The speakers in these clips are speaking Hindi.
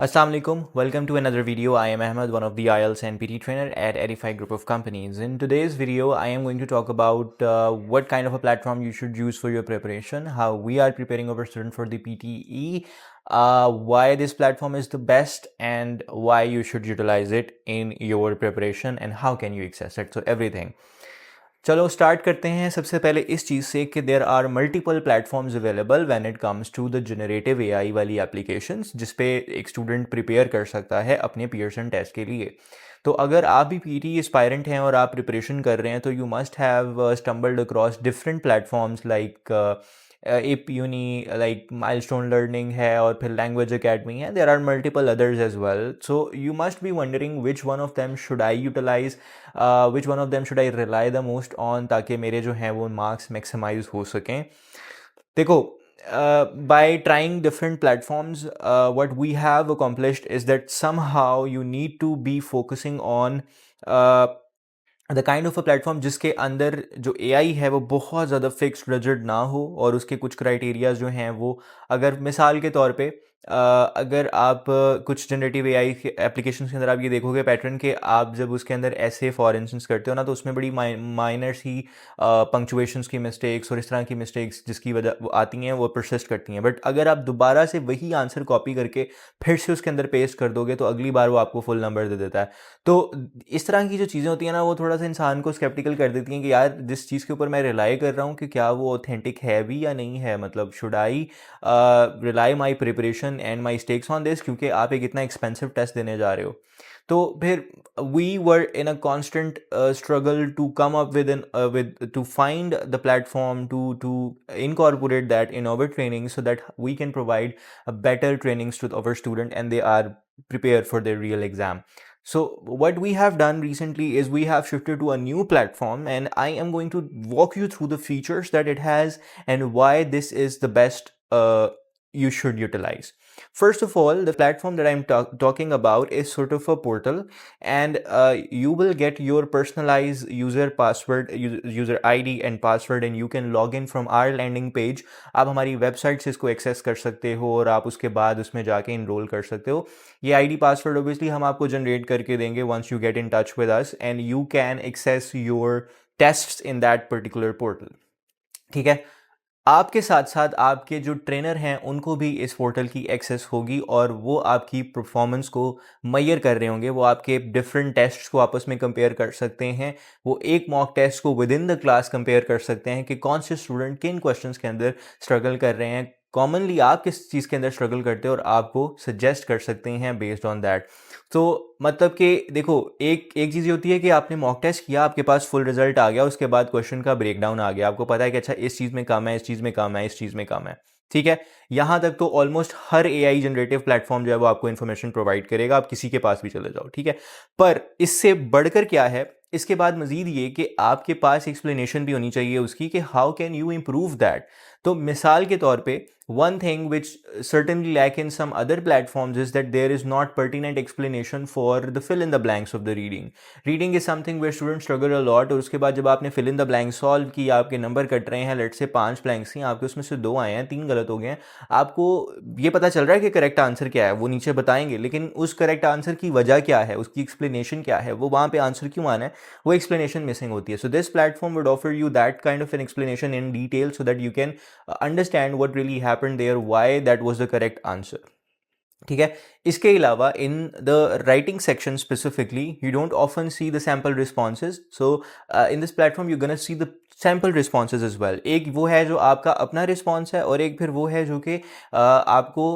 Assalamu alaikum. Welcome to another video. I am Ahmed, one of the IELTS and PT trainer at Edify Group of Companies. In today's video, I am going to talk about what kind of a platform you should use for your preparation, how we are preparing our student for the PTE, why this platform is the best, and why you should utilize it in your preparation, and how can you access it. So everything. चलो स्टार्ट करते हैं सबसे पहले इस चीज़ से कि there are multiple platforms available when it comes to the generative AI वाली एप्लीकेशंस जिस पे एक स्टूडेंट प्रिपेयर कर सकता है अपने पियर्सन टेस्ट के लिए। तो अगर आप भी पीटी एस्पायरेंट हैं और आप प्रिपरेशन कर रहे हैं तो you must have stumbled across different platforms like एप यूनी लाइक माइलस्टोन लर्निंग है और फिर लैंग्वेज अकेडमी है। There are multiple others as well, so you must be wondering which one of them should I utilize, which one of them should I rely the most on, ताकि मेरे जो हैं वो मार्क्स मैक्सिमाइज हो सकें। देखो, by trying different platforms, what we have accomplished is that somehow you need to be focusing on the kind of a platform जिसके अंदर जो एआई है वो बहुत ज़्यादा फिक्स्ड रिजिड ना हो और उसके कुछ क्राइटेरियाज जो हैं वो, अगर मिसाल के तौर पे अगर आप कुछ जनरेटिव एआई एप्लीकेशन के अंदर आप ये देखोगे पैटर्न के, आप जब उसके अंदर ऐसे फॉर इंस्टेंस करते हो ना तो उसमें बड़ी माइनर सी पंक्चुएशंस की मिस्टेक्स और इस तरह की मिस्टेक्स जिसकी वजह आती हैं वो परसिस्ट करती हैं। बट अगर आप दोबारा से वही आंसर कॉपी करके फिर से उसके अंदर पेस्ट कर दोगे तो अगली बार वो आपको फुल नंबर दे देता है। तो इस तरह की जो चीज़ें होती हैं ना वो थोड़ा सा इंसान को स्केप्टिकल कर देती हैं कि यार जिस चीज़ के ऊपर मैं रिलाई कर रहा हूँ कि क्या वो ऑथेंटिक है भी या नहीं है, मतलब should I rely my preparation and my stakes on this, क्योंकि आप एक इतना एक्सपेंसिव टेस्ट देने जा रहे हो। तो फिर we were in a constant struggle to come up with to find the platform to incorporate that in our training so that we can provide a better trainings to our student and they are prepared for their real exam. So what we have done recently is we have shifted to a new platform and I am going to walk you through the features that it has and why this is the best you should utilize. First of all, the platform that I'm talking about is sort of a portal, and you will get your personalized user password, user ID and password, and you can log in from our landing page. आप हमारी वेबसाइट से इसको एक्सेस कर सकते हो और आप उसके बाद उसमें जाके इनरोल कर सकते हो। ये आईडी पासवर्ड ऑब्वियसली हम आपको जनरेट करके देंगे once you get in touch with us and you can access your tests in that particular portal. ठीक है, आपके साथ साथ आपके जो ट्रेनर हैं उनको भी इस पोर्टल की एक्सेस होगी और वो आपकी परफॉर्मेंस को मैयर कर रहे होंगे। वो आपके डिफरेंट टेस्ट्स को आपस में कंपेयर कर सकते हैं, वो एक मॉक टेस्ट को with in the class compare कर सकते हैं कि कौन से स्टूडेंट किन क्वेश्चंस के अंदर स्ट्रगल कर रहे हैं, कॉमनली आप किस चीज़ के अंदर स्ट्रगल करते हो और आपको सजेस्ट कर सकते हैं बेस्ड ऑन दैट। तो मतलब कि देखो, एक एक चीज़ ये होती है कि आपने मॉक टेस्ट किया, आपके पास फुल रिजल्ट आ गया, उसके बाद क्वेश्चन का ब्रेकडाउन आ गया, आपको पता है कि अच्छा इस चीज़ में कम है, इस चीज़ में कम है, इस चीज़ में कम है। ठीक है, यहाँ तक तो ऑलमोस्ट हर एआई जनरेटिव प्लेटफॉर्म जो है वो आपको इन्फॉर्मेशन प्रोवाइड करेगा, आप किसी के पास भी चले जाओ। ठीक है, पर इससे बढ़कर क्या है, इसके बाद मजीद ये कि आपके पास एक्सप्लेनेशन भी होनी चाहिए उसकी कि how can you improve that. तो मिसाल के तौर पे one thing which certainly lack in some other platforms is that there is not pertinent explanation for the fill in the blanks of the reading. Reading is something where students struggle a lot, और उसके बाद जब आपने fill in the blanks solve की, आपके नंबर कट रहे हैं, लेट से 5 ब्लैंक्स हैं, आपके उसमें से 2 आए हैं, 3 गलत हो गए हैं, आपको ये पता चल रहा है कि करेक्ट आंसर क्या है, वो नीचे बताएंगे, लेकिन उस करेक्ट आंसर की वजह क्या है, उसकी एक्सप्लेनेशन क्या है, वो वहाँ पे आंसर क्यों आना है, वो एक्सप्लेनेशन मिसिंग होती है। So this platform would offer you that kind of an explanation in detail so that you can understand what really happened there, why that was the correct answer. ठीक है, इसके अलावा in the writing section specifically you don't often see the sample responses, so in this platform you gonna see the sample responses as well. एक वो है जो आपका अपना रिस्पॉन्स है और एक फिर वो है जो कि आपको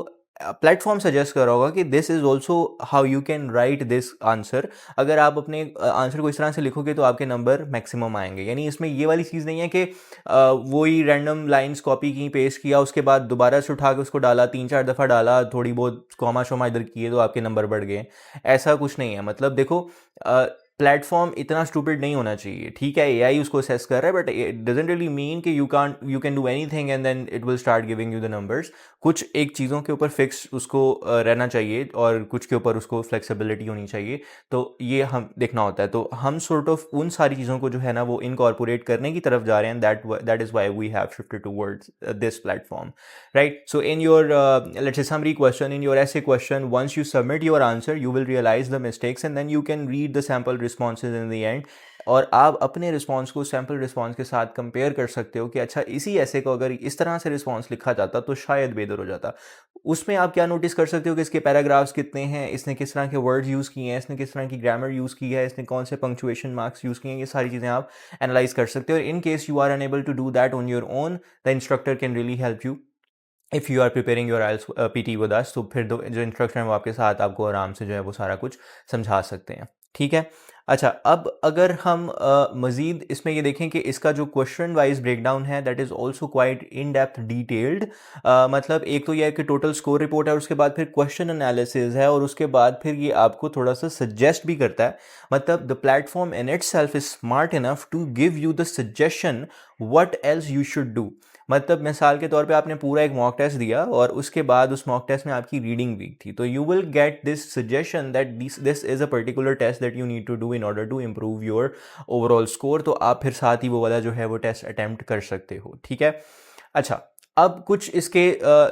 प्लेटफॉर्म सजेस्ट कर रहा होगा कि this is also how you can write this answer. अगर आप अपने आंसर को इस तरह से लिखोगे तो आपके नंबर मैक्सिमम आएंगे। यानी इसमें ये वाली चीज़ नहीं है कि वही रैंडम लाइंस कॉपी की, पेस्ट किया, उसके बाद दोबारा से उठा के उसको डाला, 3-4 दफ़ा डाला, थोड़ी बहुत कॉमा शोमा इधर किए तो आपके नंबर बढ़ गए। ऐसा कुछ नहीं है। मतलब देखो, प्लेटफॉर्म इतना स्टूपिड नहीं होना चाहिए। ठीक है, एआई उसको असेस कर रहा है, but it doesn't really mean कि you can do anything and then it will start giving you the numbers. कुछ एक चीज़ों के ऊपर फिक्स उसको रहना चाहिए और कुछ के ऊपर उसको फ्लेक्सिबिलिटी होनी चाहिए। तो ये हम देखना होता है। तो हम सॉर्ट ऑफ उन सारी चीज़ों को जो है ना वो इनकॉर्पोरेट करने की तरफ जा रहे हैं। That is why we have shifted towards this platform, right? So in your let's say summary question, in your essay question, once you submit your answer, you will realize the mistakes and then you can read the sample responses in the end. और आप अपने रिस्पॉन्स को सैम्पल रिस्पॉन्स के साथ कंपेयर कर सकते हो कि अच्छा इसी ऐसे को अगर इस तरह से रिस्पॉन्स लिखा जाता तो शायद बेहतर हो जाता। उसमें आप क्या नोटिस कर सकते हो कि इसके पैराग्राफ्स कितने हैं, इसने किस तरह के वर्ड्स यूज़ किए हैं, इसने किस तरह की ग्रामर यूज़ की है, इसने कौन से पंक्चुएशन मार्क्स यूज़ किए हैं, ये सारी चीज़ें आप एनालाइज कर सकते हो। In case you are unable to do that on your own, the instructor can really help you if you are preparing your IELTS PT with us. तो फिर जो इंस्ट्रक्टर है वो आपके साथ आपको आराम से जो है वो सारा कुछ समझा सकते हैं। ठीक है। अच्छा, अब अगर हम मज़ीद इसमें ये देखें कि इसका जो क्वेश्चन वाइज ब्रेकडाउन है that is also quite in depth detailed. मतलब एक तो यह है कि टोटल स्कोर रिपोर्ट है, उसके बाद फिर क्वेश्चन एनालिसिस है, और उसके बाद फिर ये आपको थोड़ा सा सजेस्ट भी करता है। मतलब the platform in itself is smart enough to give you the suggestion what else you should do. मतलब मिसाल के तौर पे आपने पूरा एक मॉक टेस्ट दिया और उसके बाद उस मॉक टेस्ट में आपकी रीडिंग वीक थी, तो you will get this suggestion that this is a particular test that you need to do in order to improve your overall score. तो आप फिर साथ ही वो वाला जो है वो टेस्ट अटैम्प्ट कर सकते हो। ठीक है। अच्छा, अब कुछ इसके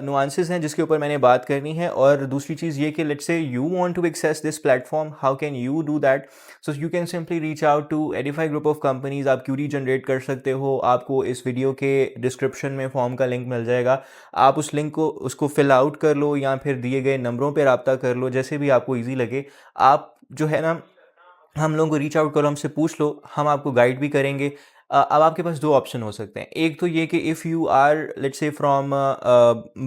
नुआंसेस हैं जिसके ऊपर मैंने बात करनी है। और दूसरी चीज़ ये कि let's say you want to access this platform, how can you do that? So you can simply reach out to Edify group of companies. आप क्यूरी जनरेट कर सकते हो, आपको इस वीडियो के डिस्क्रिप्शन में फॉर्म का लिंक मिल जाएगा। आप उस लिंक को उसको फिल आउट कर लो या फिर दिए गए नंबरों पर रब्ता कर लो, जैसे भी आपको ईजी लगे। आप जो है ना हम लोगों को रीच आउट करो, हमसे पूछ लो, हम आपको गाइड भी करेंगे। अब आपके पास दो ऑप्शन हो सकते हैं। एक तो ये कि if you are let's say from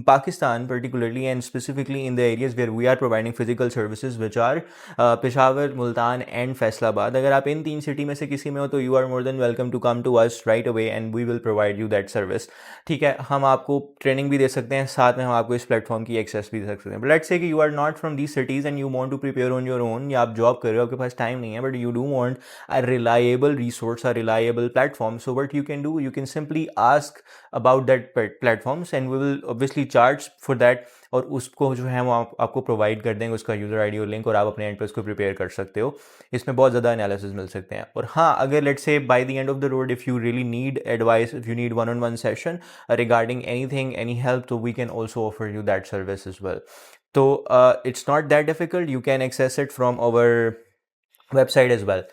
Pakistan particularly and specifically in the areas where we are providing physical services which are Peshawar, Multan and Faisalabad. अगर आप इन तीन सिटी में से किसी में हो तो you are more than welcome to come to us right away and we will provide you that service. ठीक है, हम आपको ट्रेनिंग भी दे सकते हैं, साथ में हम आपको इस प्लेटफॉर्म की एक्सेस भी दे सकते हैं। बट लेट्स से कि you are not from these cities and you want to prepare on your own, या आप जॉब कर रहे हो, आपके पास टाइम नहीं है, but you do want a reliable resource, a reliable platform. So what you can do, you can simply ask about that platforms and we will obviously charge for that, और उसको जो है वो आपको प्रोवाइड कर देंगे उसका यूज़र आईडी और लिंक, और आप अपने एंड पे उसको प्रिपेयर कर सकते हो। इसमें बहुत ज़्यादा एनालिसिस मिल सकते हैं। और हाँ, अगर let's say by the end of the road if you really need advice, if you need one on one session regarding anything, any help, तो we can also offer you that service as well. तो it's not that difficult, you can access it from our website as well.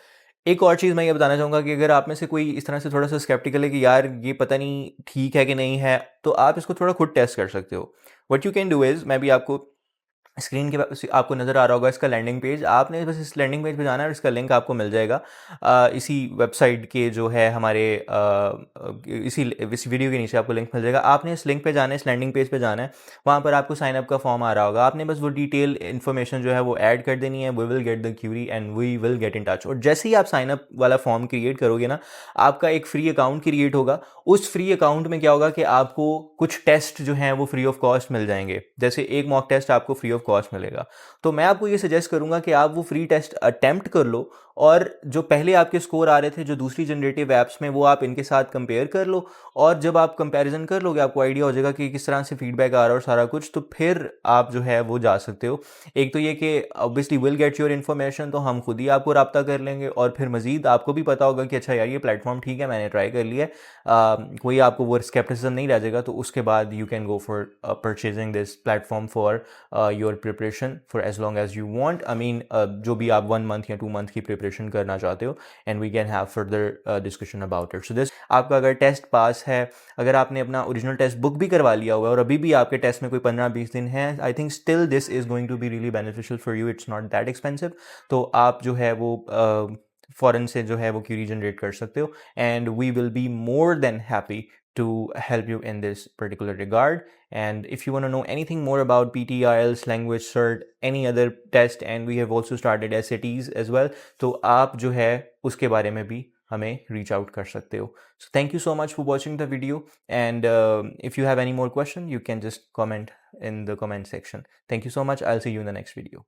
एक और चीज़ मैं ये बताना चाहूँगा कि अगर आप में से कोई इस तरह से थोड़ा सा स्केप्टिकल है कि यार ये पता नहीं ठीक है कि नहीं है, तो आप इसको थोड़ा खुद टेस्ट कर सकते हो। What you can do is, मैं भी आपको स्क्रीन के आपको नज़र आ रहा होगा इसका लैंडिंग पेज, आपने बस इस लैंडिंग पेज पे जाना है और इसका लिंक आपको मिल जाएगा इसी वेबसाइट के जो है हमारे इस वीडियो के नीचे आपको लिंक मिल जाएगा। आपने इस लिंक पे जाना है, इस लैंडिंग पेज पे जाना है, वहाँ पर आपको साइन अप का फॉर्म आ रहा होगा। आपने बस वो डिटेल इन्फॉर्मेशन जो है वो ऐड कर देनी है। We will get the query and we will get in touch. और जैसे ही आप साइन अप वाला फॉर्म क्रिएट करोगे ना, आपका एक फ्री अकाउंट क्रिएट होगा। उस फ्री अकाउंट में क्या होगा कि आपको कुछ टेस्ट जो हैं वो फ्री ऑफ कॉस्ट मिल जाएंगे। जैसे एक मॉक टेस्ट आपको फ्री ऑफ कॉस्ट मिलेगा। तो मैं आपको ये सजेस्ट करूंगा कि आप वो फ्री टेस्ट अटेम्प्ट कर लो, और जो पहले आपके स्कोर आ रहे थे जो दूसरी जनरेटिव ऐप्स में, वो आप इनके साथ कंपेयर कर लो। और जब आप कंपैरिजन कर लोगे आपको आइडिया हो जाएगा कि किस तरह से फीडबैक आ रहा है और सारा कुछ, तो फिर आप जो है वो जा सकते हो। एक तो ये कि obviously will get your information, तो हम खुद ही आपको रब्ता कर लेंगे, और फिर मजीद आपको भी पता होगा कि अच्छा यार ये प्लेटफॉर्म ठीक है, मैंने ट्राई कर लिया है, कोई आपको वो स्केप्टिसिज्म नहीं रह जाएगा। तो उसके बाद you can go for purchasing this platform for your preparation for as long as you want. I mean जो भी आप 1 मंथ या 2 मंथ की प्रिपरेशन करना चाहते हो, and we can have further discussion about it. So this आपका अगर टेस्ट पास है, अगर आपने अपना ओरिजिनल टेस्ट बुक भी करवा लिया हुआ है और अभी भी आपके टेस्ट में कोई 15-20 दिन है, I think still this is going to be really beneficial for you, it's not that expensive. तो आप जो है वो फ़ौरन से जो है वो क्यूरी जनरेट कर सकते हो, and we will be more than happy to help you in this particular regard. And if you want to know anything more about PT, IELTS, language cert, any other test, and we have also started SATs as well, तो आप जो है उसके बारे में भी हमें reach out कर सकते हो. So thank you so much for watching the video, and if you have any more question, you can just comment in the comment section. Thank you so much. I'll see you in the next video.